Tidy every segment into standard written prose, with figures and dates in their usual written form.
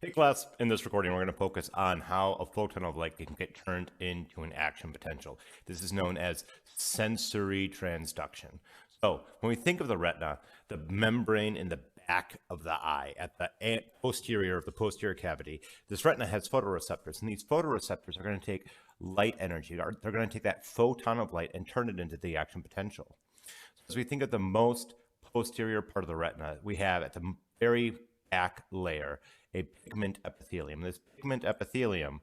Hey class, in this recording we're going to focus on how a photon of light can get turned into an action potential. This is known as sensory transduction. So when we think of the retina, the membrane in the back of the eye, at the posterior of the posterior cavity, this retina has photoreceptors, and these photoreceptors are going to take light energy, they're going to take that photon of light and turn it into the action potential. So as we think of the most posterior part of the retina, we have at the very back layer a pigment epithelium. This pigment epithelium,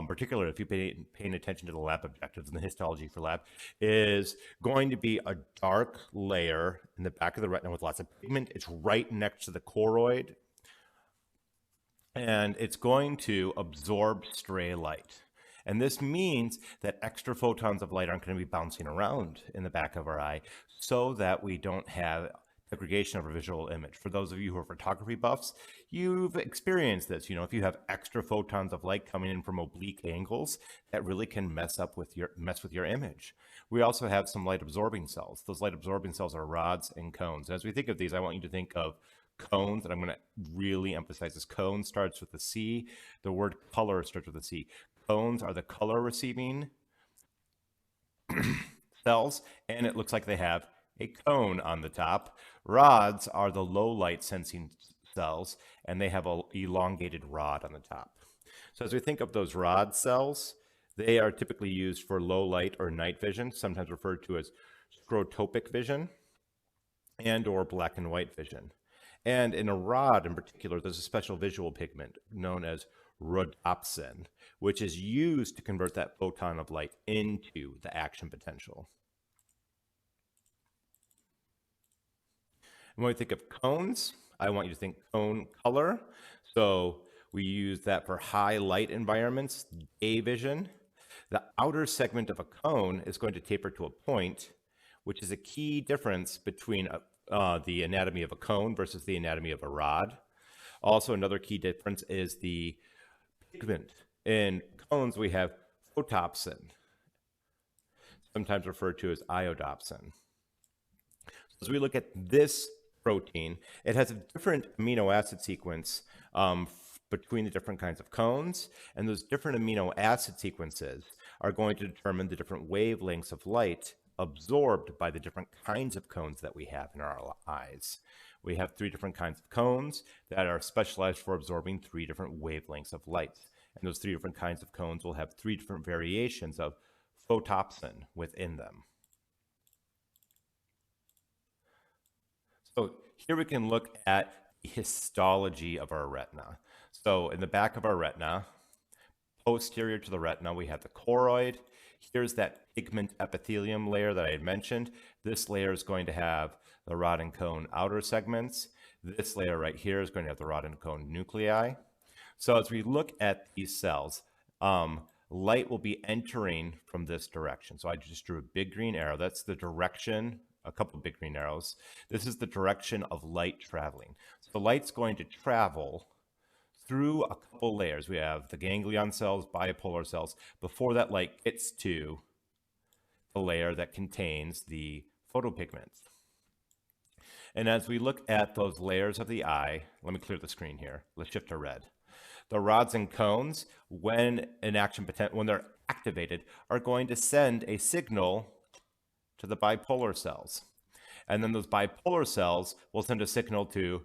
particularly if you're paying attention to the lab objectives and the histology for lab, is going to be a dark layer in the back of the retina with lots of pigment. It's right next to the choroid, and it's going to absorb stray light. And this means that extra photons of light aren't going to be bouncing around in the back of our eye so that we don't have degradation of our visual image. For those of you who are photography buffs, you've experienced this. You know, if you have extra photons of light coming in from oblique angles, that really can mess with your image. We also have some light absorbing cells. Those light absorbing cells are rods and cones. And as we think of these, I want you to think of cones, and I'm going to really emphasize this. Cone starts with a C. The word color starts with a C. Cones are the color receiving cells, and it looks like they have a cone on the top. Rods are the low light sensing cells, and they have an elongated rod on the top. So as we think of those rod cells, they are typically used for low light or night vision, sometimes referred to as sclerotopic vision and or black and white vision. And in a rod in particular, there's a special visual pigment known as rhodopsin, which is used to convert that photon of light into the action potential. And when we think of cones, I want you to think cone color. So we use that for high light environments, day vision. The outer segment of a cone is going to taper to a point, which is a key difference between the anatomy of a cone versus the anatomy of a rod. Also, another key difference is the pigment. In cones, we have photopsin, sometimes referred to as iodopsin. As we look at this protein, it has a different amino acid sequence between the different kinds of cones, and those different amino acid sequences are going to determine the different wavelengths of light absorbed by the different kinds of cones that we have in our eyes. We have 3 different kinds of cones that are specialized for absorbing 3 different wavelengths of light. And those 3 different kinds of cones will have 3 different variations of photopsin within them. So here we can look at the histology of our retina. So in the back of our retina, posterior to the retina, we have the choroid. Here's that pigment epithelium layer that I had mentioned. This layer is going to have the rod and cone outer segments. This layer right here is going to have the rod and cone nuclei. So as we look at these cells, light will be entering from this direction. So I just drew a big green arrow. That's the direction, a couple of big green arrows. This is the direction of light traveling. So the light's going to travel through a couple layers. We have the ganglion cells, bipolar cells, before that light gets to the layer that contains the photopigments. And as we look at those layers of the eye, let me clear the screen here. Let's shift to red. The rods and cones, when they're activated, are going to send a signal to the bipolar cells. And then those bipolar cells will send a signal to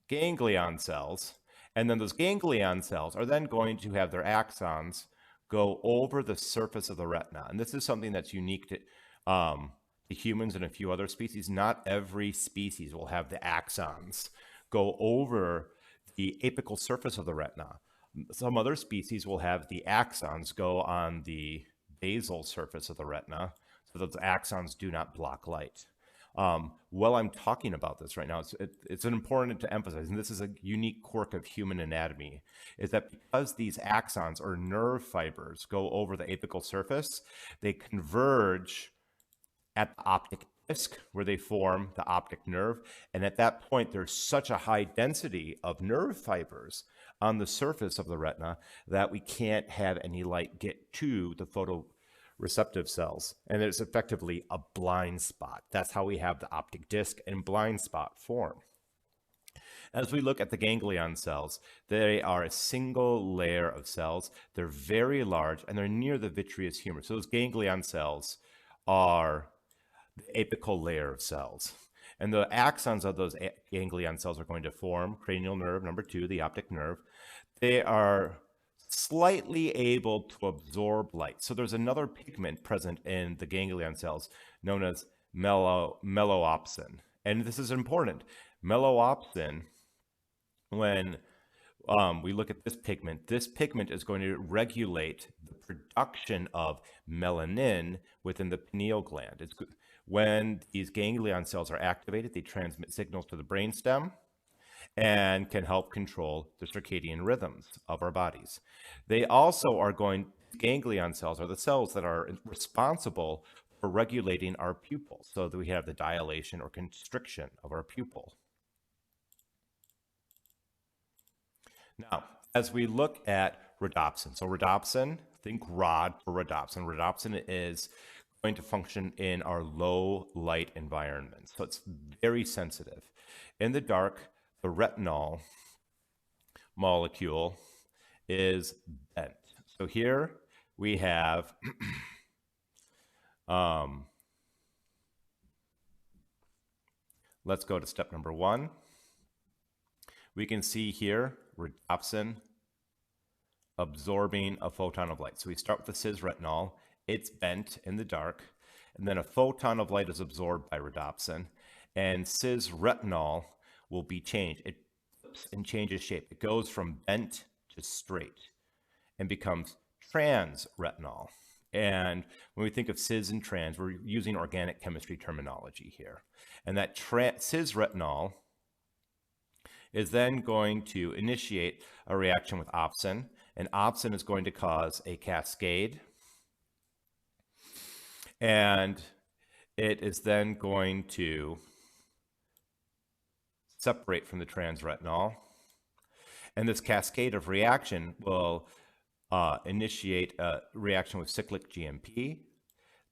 ganglion cells. And then those ganglion cells are then going to have their axons go over the surface of the retina. And this is something that's unique to humans and a few other species. Not every species will have the axons go over the apical surface of the retina. Some other species will have the axons go on the basal surface of the retina, so those axons do not block light. While I'm talking about this right now, it's important to emphasize, and this is a unique quirk of human anatomy, is that because these axons or nerve fibers go over the apical surface, they converge at the optic disc where they form the optic nerve. And at that point, there's such a high density of nerve fibers on the surface of the retina that we can't have any light get to the photoreceptive cells. And it's effectively a blind spot. That's how we have the optic disc and blind spot form. As we look at the ganglion cells, they are a single layer of cells. They're very large and they're near the vitreous humor. So those ganglion cells are the apical layer of cells. And the axons of those ganglion cells are going to form cranial nerve number 2, the optic nerve. They are slightly able to absorb light. So there's another pigment present in the ganglion cells known as meloopsin. And this is important. Meloopsin, when we look at this pigment is going to regulate the production of melanin within the pineal gland. When these ganglion cells are activated, they transmit signals to the brainstem and can help control the circadian rhythms of our bodies. They also ganglion cells are the cells that are responsible for regulating our pupil, so that we have the dilation or constriction of our pupil. Now, as we look at rhodopsin, so rhodopsin, think rod for rhodopsin. Rhodopsin is going to function in our low light environment, so it's very sensitive. In the dark, the retinol molecule is bent. So here we have let's go to step number 1. We can see here rhodopsin absorbing a photon of light. So we start with the cis retinol. It's bent in the dark, and then a photon of light is absorbed by rhodopsin, and cis retinol will be changed. It flips and changes shape. It goes from bent to straight and becomes trans retinol. And when we think of cis and trans, we're using organic chemistry terminology here. And that cis retinol is then going to initiate a reaction with opsin, and opsin is going to cause a cascade, and it is then going to separate from the trans retinol, and this cascade of reaction will initiate a reaction with cyclic GMP.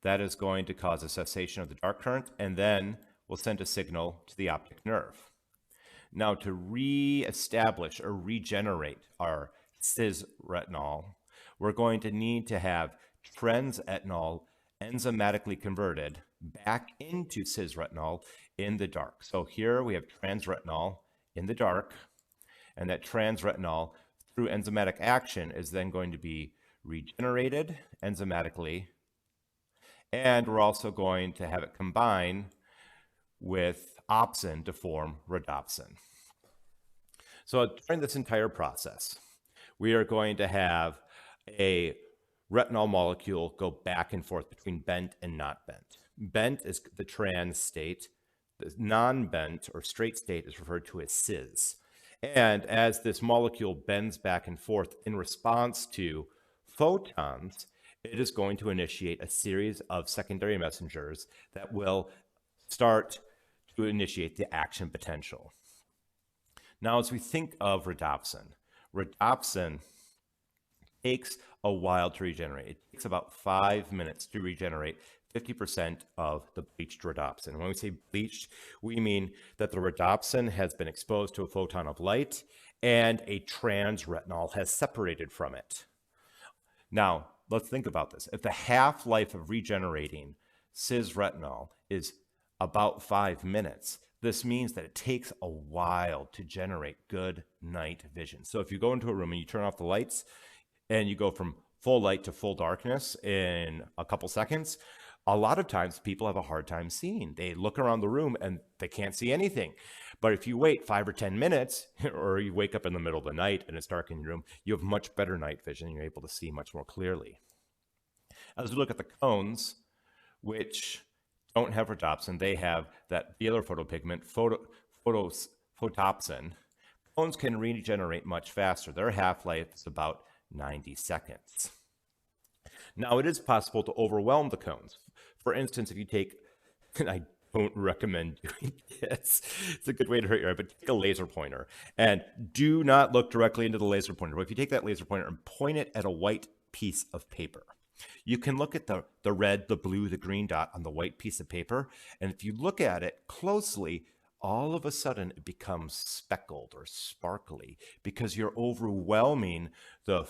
That is going to cause a cessation of the dark current, and then will send a signal to the optic nerve. Now, to reestablish or regenerate our cis retinol, we're going to need to have trans retinol enzymatically converted back into cis retinol in the dark. So here we have trans retinol in the dark, and that trans retinol through enzymatic action is then going to be regenerated enzymatically, and we're also going to have it combine with opsin to form rhodopsin. So during this entire process, we are going to have a retinol molecule go back and forth between bent and not bent. Bent is the trans state. The non-bent or straight state is referred to as cis. And as this molecule bends back and forth in response to photons, it is going to initiate a series of secondary messengers that will start to initiate the action potential. Now, as we think of rhodopsin takes a while to regenerate. It takes about 5 minutes to regenerate 50% of the bleached rhodopsin. When we say bleached, we mean that the rhodopsin has been exposed to a photon of light and a trans retinol has separated from it. Now, let's think about this. If the half-life of regenerating cis retinol is about 5 minutes, this means that it takes a while to generate good night vision. So if you go into a room and you turn off the lights and you go from full light to full darkness in a couple seconds, a lot of times people have a hard time seeing. They look around the room and they can't see anything. But if you wait 5 or 10 minutes, or you wake up in the middle of the night and it's dark in your room, you have much better night vision and you're able to see much more clearly. As we look at the cones, which don't have rhodopsin, they have that BIOL photopigment, photopsin. Cones can regenerate much faster. Their half-life is about 90 seconds. Now, it is possible to overwhelm the cones. For instance, if you take, and I don't recommend doing this, it's a good way to hurt your eye, but take a laser pointer and do not look directly into the laser pointer. But if you take that laser pointer and point it at a white piece of paper, you can look at the red, the blue, the green dot on the white piece of paper. And if you look at it closely, all of a sudden it becomes speckled or sparkly because you're overwhelming the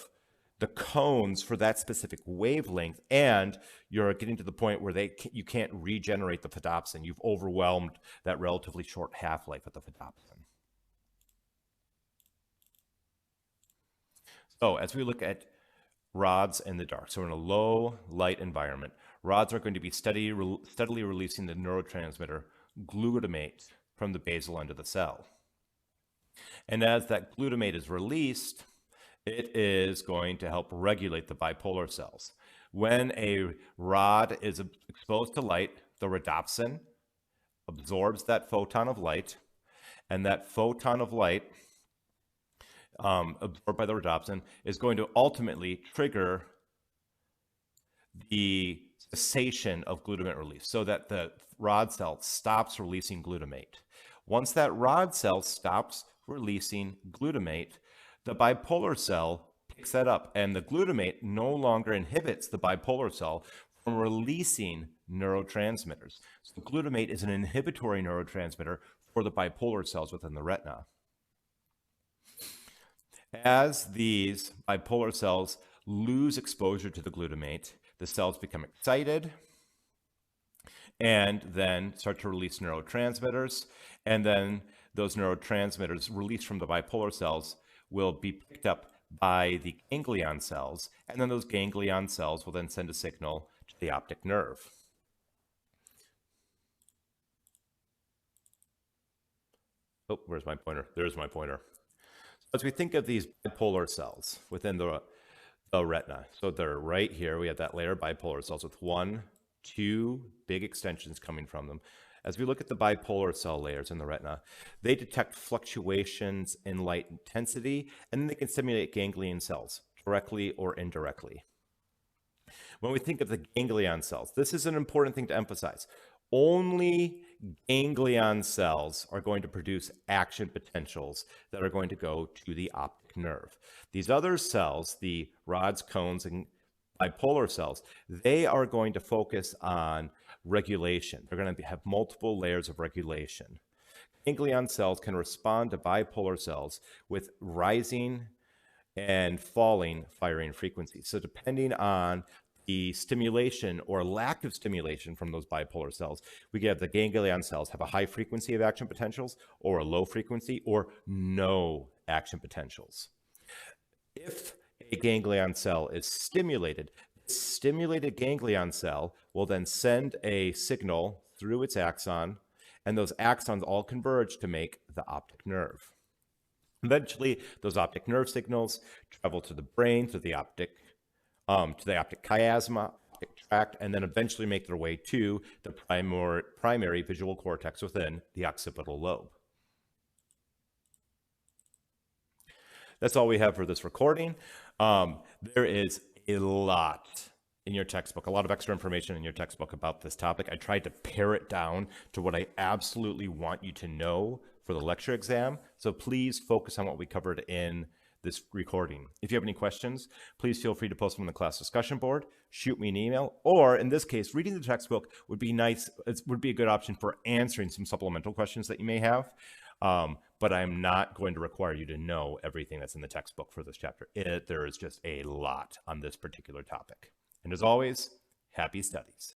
cones for that specific wavelength, and you're getting to the point where you can't regenerate the photopsin. You've overwhelmed that relatively short half-life of the photopsin. So as we look at rods in the dark, so in a low light environment, rods are going to be steadily releasing the neurotransmitter glutamate from the basal end of the cell. And as that glutamate is released, it is going to help regulate the bipolar cells. When a rod is exposed to light, the rhodopsin absorbs that photon of light, and that photon of light absorbed by the rhodopsin is going to ultimately trigger the cessation of glutamate release so that the rod cell stops releasing glutamate. Once that rod cell stops releasing glutamate, the bipolar cell picks that up, and the glutamate no longer inhibits the bipolar cell from releasing neurotransmitters. So glutamate is an inhibitory neurotransmitter for the bipolar cells within the retina. As these bipolar cells lose exposure to the glutamate, the cells become excited and then start to release neurotransmitters, and then those neurotransmitters released from the bipolar cells will be picked up by the ganglion cells, and then those ganglion cells will then send a signal to the optic nerve. Oh, where's my pointer? There's my pointer. As we think of these bipolar cells within the retina, so they're right here. We have that layer of bipolar cells with 1, 2 big extensions coming from them. As we look at the bipolar cell layers in the retina, they detect fluctuations in light intensity, and then they can stimulate ganglion cells directly or indirectly. When we think of the ganglion cells, this is an important thing to emphasize. Only ganglion cells are going to produce action potentials that are going to go to the optic nerve. These other cells, the rods, cones, and bipolar cells, they are going to focus on regulation. They're going to have multiple layers of regulation. Ganglion cells can respond to bipolar cells with rising and falling firing frequencies. So depending on the stimulation or lack of stimulation from those bipolar cells, we get the ganglion cells have a high frequency of action potentials or a low frequency or no action potentials. If a ganglion cell is stimulated, this stimulated ganglion cell will then send a signal through its axon, and those axons all converge to make the optic nerve. Eventually, those optic nerve signals travel to the brain, to the optic chiasma, optic tract, and then eventually make their way to the primary visual cortex within the occipital lobe. That's all we have for this recording. There is a lot in your textbook, a lot of extra information in your textbook about this topic. I tried to pare it down to what I absolutely want you to know for the lecture exam. So please focus on what we covered in this recording. If you have any questions, please feel free to post them on the class discussion board, shoot me an email, or in this case, reading the textbook would be nice. It would be a good option for answering some supplemental questions that you may have. But I'm not going to require you to know everything that's in the textbook for this chapter. There is just a lot on this particular topic. And as always, happy studies.